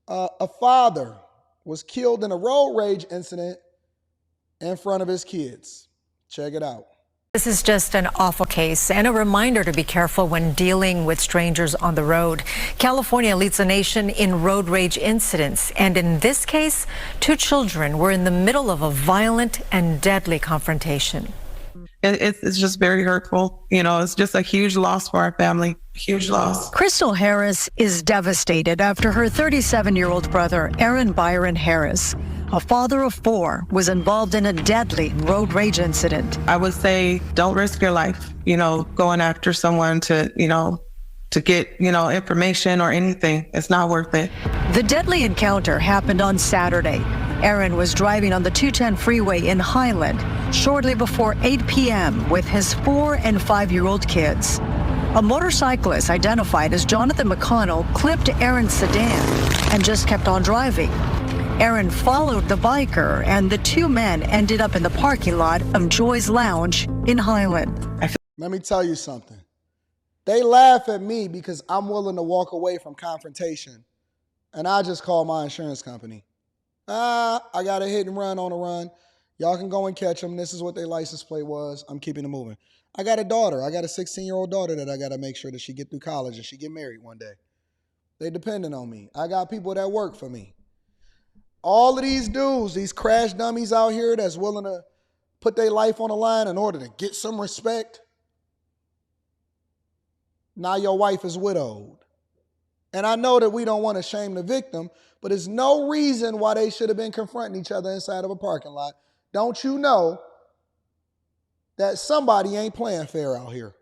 A father was killed in a road rage incident in front of his kids. Check it out. This is just an awful case and a reminder to be careful when dealing with strangers on the road. California leads the nation in road rage incidents, and in this case, two children were in the middle of a violent and deadly confrontation. It's just very hurtful. You know, it's just a huge loss for our family. Huge loss. Crystal Harris is devastated after her 37-year-old brother, Aaron Byron Harris, a father of four, was involved in a deadly road rage incident. I would say don't risk your life, going after someone to get, information or anything. It's not worth it. The deadly encounter happened on Saturday. Aaron was driving on the 210 freeway in Highland shortly before 8 p.m. with his 4- and 5-year-old kids. A motorcyclist identified as Jonathan McConnell clipped Aaron's sedan and just kept on driving. Aaron followed the biker, and the two men ended up in the parking lot of Joy's Lounge in Highland. Let me tell you something. They laugh at me because I'm willing to walk away from confrontation, and I just call my insurance company. I got a hit and run on a run. Y'all can go and catch them. This is what their license plate was. I'm keeping it moving. I got a daughter. I got a 16-year-old daughter that I got to make sure that she get through college and she get married one day. They depending on me. I got people that work for me. All of these dudes, these crash dummies out here that's willing to put their life on the line in order to get some respect. Now your wife is widowed. And I know that we don't want to shame the victim, but there's no reason why they should have been confronting each other inside of a parking lot. Don't you know that somebody ain't playing fair out here?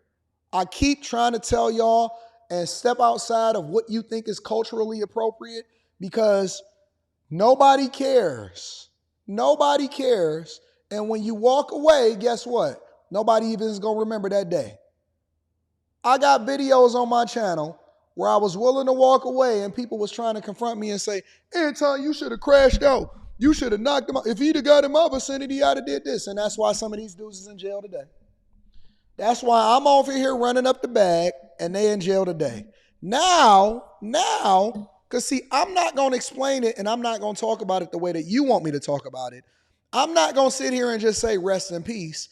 I keep trying to tell y'all and step outside of what you think is culturally appropriate because nobody cares. Nobody cares. And when you walk away, guess what? Nobody even is going to remember that day. I got videos on my channel where I was willing to walk away and people was trying to confront me and say, Anton, you should have crashed out. You should have knocked him out. If he'd have got in my vicinity, I'd have did this. And that's why some of these dudes is in jail today. That's why I'm over here running up the bag and they in jail today. Now, because see, I'm not going to explain it and I'm not going to talk about it the way that you want me to talk about it. I'm not going to sit here and just say rest in peace.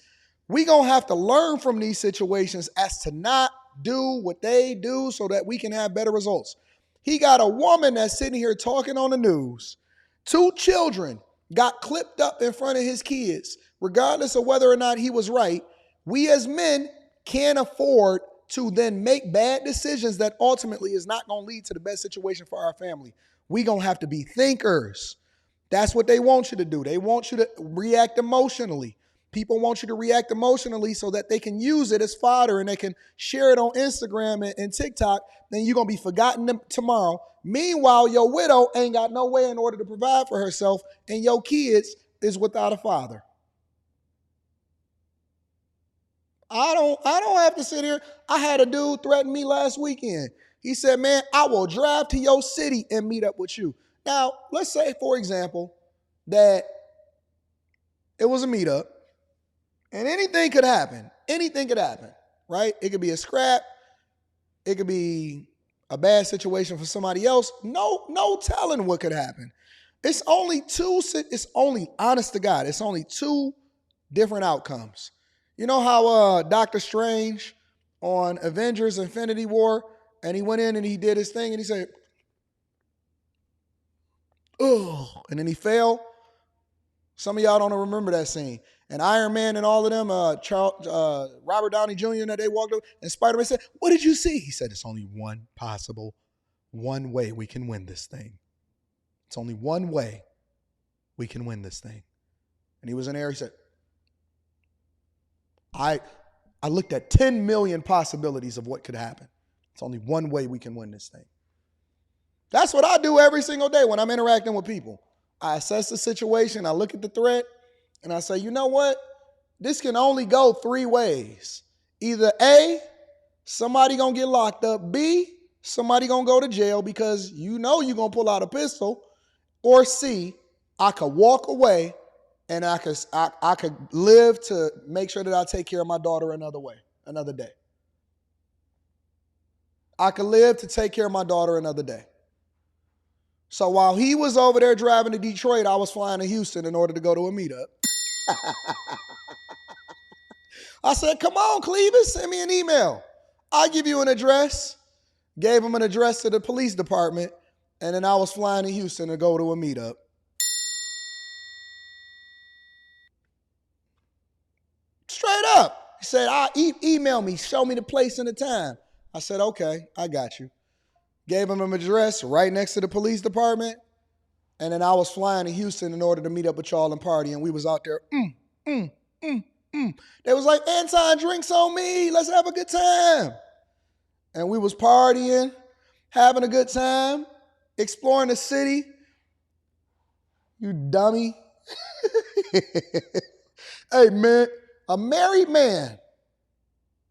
We're going to have to learn from these situations as to not do what they do so that we can have better results. He got a woman that's sitting here talking on the news. Two children got clipped up in front of his kids. Regardless of whether or not he was right, we as men can't afford to then make bad decisions that ultimately is not going to lead to the best situation for our family. We're going to have to be thinkers. That's what they want you to do. They want you to react emotionally. People want you to react emotionally so that they can use it as fodder and they can share it on Instagram and TikTok. Then you're going to be forgotten tomorrow. Meanwhile, your widow ain't got no way in order to provide for herself and your kids is without a father. I don't have to sit here. I had a dude threaten me last weekend. He said, man, I will drive to your city and meet up with you. Now, let's say, for example, that it was a meetup. And anything could happen. Anything could happen, right? It could be a scrap. It could be a bad situation for somebody else. No telling what could happen. It's only honest to God, it's only two different outcomes. You know how Doctor Strange on Avengers Infinity War, and he went in and he did his thing and he said, oh, and then he fell? Some of y'all don't remember that scene. And Iron Man and all of them, Robert Downey Jr., that they walked up, and Spider-Man said, what did you see? He said, it's only one way we can win this thing. It's only one way we can win this thing. And he was in there, he said, I looked at 10 million possibilities of what could happen. It's only one way we can win this thing. That's what I do every single day when I'm interacting with people. I assess the situation, I look at the threat, and I say, you know what? This can only go three ways. Either A, somebody gonna get locked up. B, somebody gonna go to jail because you know you're gonna pull out a pistol. Or C, I could walk away and I could live to make sure that I take care of my daughter another day. I could live to take care of my daughter another day. So while he was over there driving to Detroit, I was flying to Houston in order to go to a meetup. I said, come on, Cleveland, send me an email. I'll give you an address. Gave him an address to the police department, and then I was flying to Houston to go to a meetup. Straight up. He said, email me, show me the place and the time. I said, okay, I got you. Gave him an address right next to the police department, and then I was flying to Houston in order to meet up with y'all and party, and we was out there, They was like, Anton, drinks on me. Let's have a good time. And we was partying, having a good time, exploring the city. You dummy. Hey, man, a married man.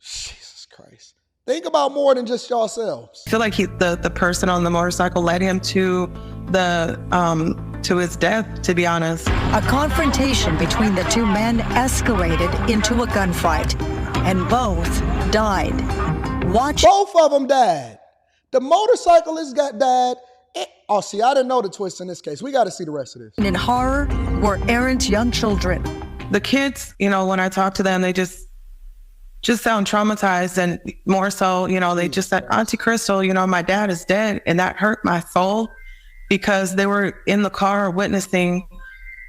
Jesus Christ. Think about more than just yourselves. I feel like the person on the motorcycle led him to his death, to be honest. A confrontation between the two men escalated into a gunfight, and both died. Both of them died. The motorcyclist died. Oh, see, I didn't know the twist in this case. We got to see the rest of this. In horror were Aaron's young children. The kids, when I talk to them, they just sound traumatized, and more so, they just said, Auntie Crystal, my dad is dead, and that hurt my soul because they were in the car witnessing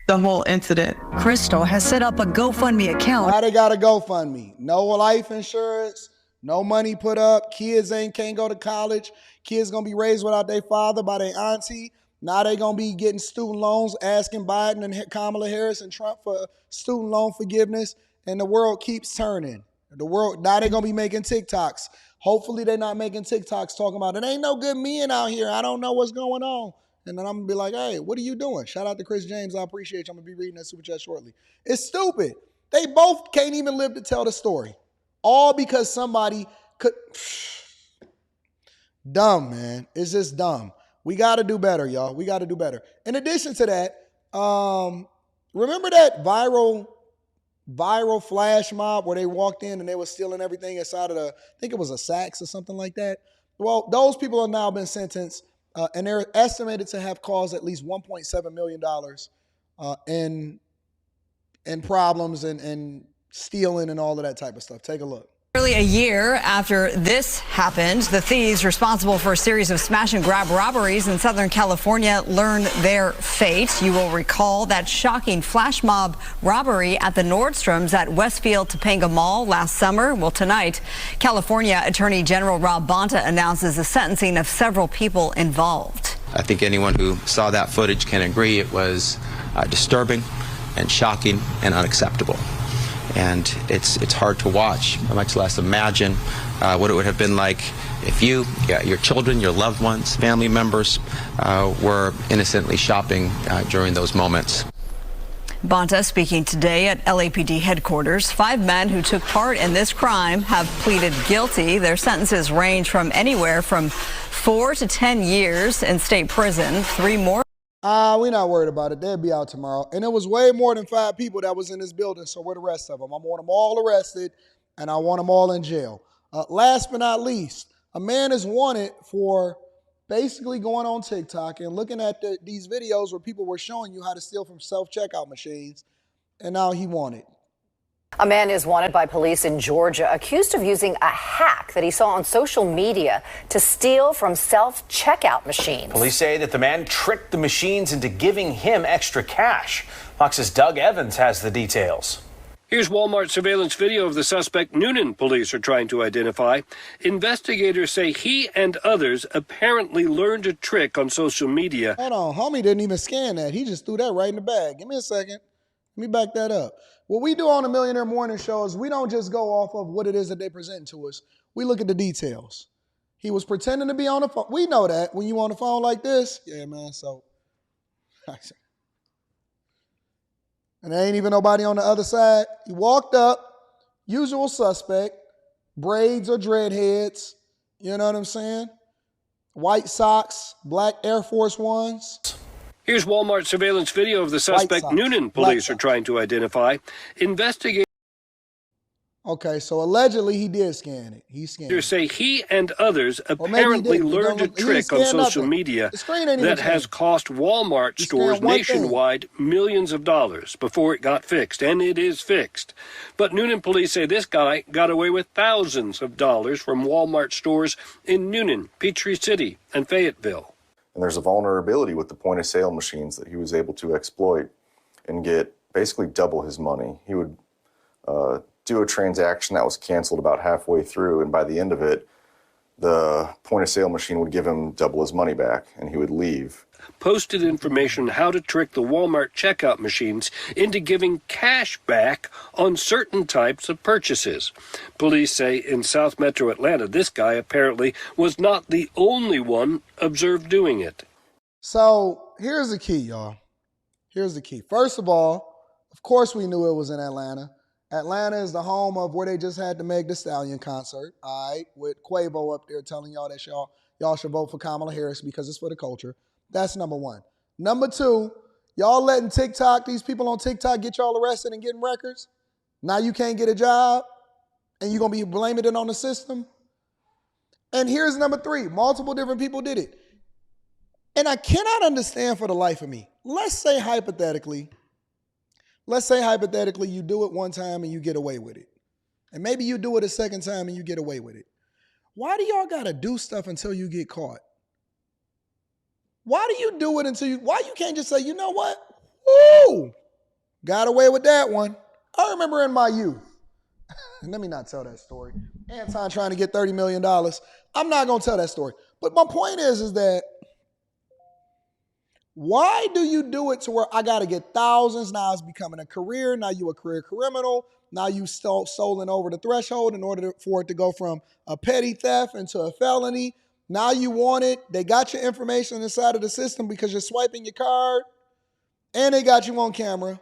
the whole incident. Crystal has set up a GoFundMe account. Why they got a GoFundMe? No life insurance, no money put up, kids can't go to college, kids gonna be raised without their father by their auntie. Now they gonna be getting student loans, asking Biden and Kamala Harris and Trump for student loan forgiveness, and the world keeps turning. Now they're gonna be making TikToks. Hopefully they're not making TikToks talking about it ain't no good men out here. I don't know what's going on. And then I'm gonna be like, hey, what are you doing? Shout out to Chris James. I appreciate you. I'm gonna be reading that super chat shortly. It's stupid. They both can't even live to tell the story. All because somebody could. Dumb, man. It's just dumb. We gotta do better, y'all. We gotta do better. In addition to that, remember that viral flash mob where they walked in and they were stealing everything inside of I think it was a Saks or something like that? Well, those people have now been sentenced, and they're estimated to have caused at least $1.7 million in problems and stealing and all of that type of stuff. Take a look. Nearly a year after this happened, the thieves responsible for a series of smash and grab robberies in Southern California learned their fate. You will recall that shocking flash mob robbery at the Nordstroms at Westfield Topanga Mall last summer. Well, tonight, California Attorney General Rob Bonta announces the sentencing of several people involved. I think anyone who saw that footage can agree it was disturbing and shocking and unacceptable. And it's hard to watch, much less imagine what it would have been like if you, your children, your loved ones, family members were innocently shopping during those moments. Bonta speaking today at LAPD headquarters. 5 men who took part in this crime have pleaded guilty. Their sentences range from anywhere from 4 to 10 years in state prison. 3 more. We're not worried about it. They'll be out tomorrow. And it was way more than 5 people that was in this building, so where the rest of them? I want them all arrested, and I want them all in jail. Last but not least, a man is wanted for basically going on TikTok and looking at these videos where people were showing you how to steal from self-checkout machines, and now he wanted. A man is wanted by police in Georgia, accused of using a hack that he saw on social media to steal from self-checkout machines. Police say that the man tricked the machines into giving him extra cash. Fox's Doug Evans has the details. Here's Walmart surveillance video of the suspect Noonan police are trying to identify. Investigators say he and others apparently learned a trick on social media. Hold on, homie didn't even scan that. He just threw that right in the bag. Give me a second. Let me back that up. What we do on the Millionaire Morning Show is we don't just go off of what it is that they present to us. We look at the details. He was pretending to be on the phone. We know that when you on the phone like this. Yeah, man, so. And there ain't even nobody on the other side. He walked up, usual suspect, braids or dreadheads, you know what I'm saying? White socks, black Air Force Ones. Here's Walmart surveillance video of the suspect Noonan police are trying to identify. Investigators. Okay, so allegedly he did scan it. He scanned it. Say he and others Or maybe he apparently didn't. learned a He didn't trick on scan social nothing. media The screen ain't even that has changed. cost Walmart He stores scanned one thing. nationwide millions of dollars before it got fixed, and it is fixed. But Noonan police say this guy got away with thousands of dollars from Walmart stores in Noonan, Peachtree City, and Fayetteville. And there's a vulnerability with the point of sale machines that he was able to exploit and get basically double his money. He would do a transaction that was canceled about halfway through, and by the end of it, the point of sale machine would give him double his money back, and he would leave. Posted information how to trick the Walmart checkout machines into giving cash back on certain types of purchases. Police say in South Metro Atlanta, this guy apparently was not the only one observed doing it. So here's the key, y'all. Here's the key. First of all, of course we knew it was in Atlanta. Atlanta is the home of where they just had the Meg Thee Stallion concert, all right, with Quavo up there telling y'all that y'all should vote for Kamala Harris because it's for the culture. That's number one. Number two, y'all letting TikTok, these people on TikTok get y'all arrested and getting records. Now you can't get a job and you're going to be blaming it on the system. And here's number three, multiple different people did it. And I cannot understand for the life of me. Let's say hypothetically you do it one time and you get away with it. And maybe you do it a second time and you get away with it. Why do y'all got to do stuff until you get caught? Why do you do it why you can't just say, you know what? Woo! Got away with that one. I remember in my youth, let me not tell that story. Anton trying to get $30 million. I'm not going to tell that story. But my point is that why do you do it to where I got to get thousands? Now it's becoming a career. Now you a career criminal. Now you stolen over the threshold in order for it to go from a petty theft into a felony. Now you want it. They got your information inside of the system because you're swiping your card. And they got you on camera.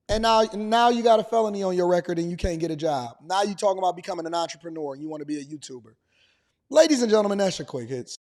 And now you got a felony on your record and you can't get a job. Now you're talking about becoming an entrepreneur and you want to be a YouTuber. Ladies and gentlemen, that's your Quick Hits.